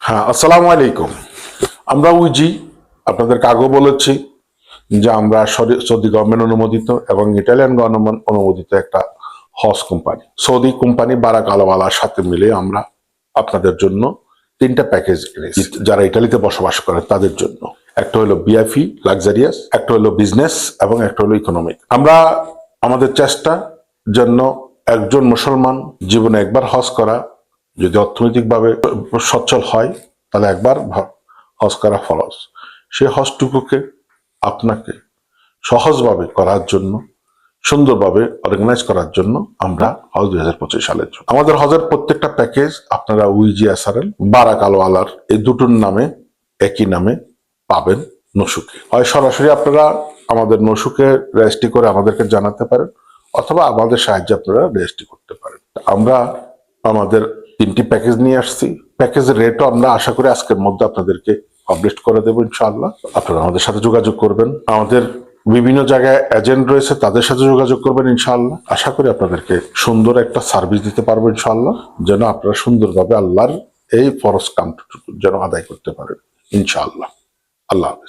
হ্যাঁ, আসসালামু আলাইকুম। আমরা উইজি আপনাদেরকে আগেও বলেছি যে আমরা সৌদি গভর্নমেন্ট অনুমোদিত এবং ইটালিয়ান গভর্নমেন্ট অনুমোদিত একটা হজ কোম্পানি। সৌদি কোম্পানি বারাক আলাওয়ালার সাথে মিলে আমরা আপনাদের জন্য তিনটা প্যাকেজ এনেছি যারা ইটালিতে বসবাস করেন তাদের জন্য। একটা হলো বিআইপি লাক্সারিয়াস, একটা হলো বিজনেস এবং একটা হলো ইকোনমিক। আমরা আমাদের চেষ্টা জন্য একজন মুসলমান জীবনে একবার হজ করা, যদি অর্থনৈতিকভাবে সচ্ছল হয় তাহলে একবার হজ করা ফরজ। সেই হজটুকুকে আপনাকে সহজভাবে করার জন্য, সুন্দরভাবে অর্গানাইজ করার জন্য আমরা হজ 2025 সালের জন্য আমাদের হজের প্রত্যেকটা প্যাকেজ আপনারা উইজি এসআরএল বারাক আলাওয়ালার এই দুটোর নামে একই নামে পাবেন নসুকে। হয় সরাসরি আপনারা আমাদের নসুকে রেজিস্ট্রি করে আমাদেরকে জানাতে পারেন, অথবা আমাদের সাহায্যে আপনারা রেজিস্ট্রি করতে পারেন। আমরা আমাদের তিনটি প্যাকেজ নিয়ে আসছি। প্যাকেজের রেটও আমরা আশা করি আজকের মধ্যে আপনাদেরকে পাবলিশ করে দেবো ইনশাআল্লাহ। আপনারা আমাদের সাথে যোগাযোগ করবেন, আমাদের বিভিন্ন জায়গায় এজেন্ট রয়েছে তাদের সাথে যোগাযোগ করবেন ইনশাআল্লাহ। আশা করি আপনাদেরকে সুন্দর একটা সার্ভিস দিতে পারবো ইনশাআল্লাহ, যেন আপনারা সুন্দরভাবে আল্লাহর এই ফরজ কামটুকু যেন আদায় করতে পারেন ইনশাআল্লাহ। আল্লাহ হাফেজ।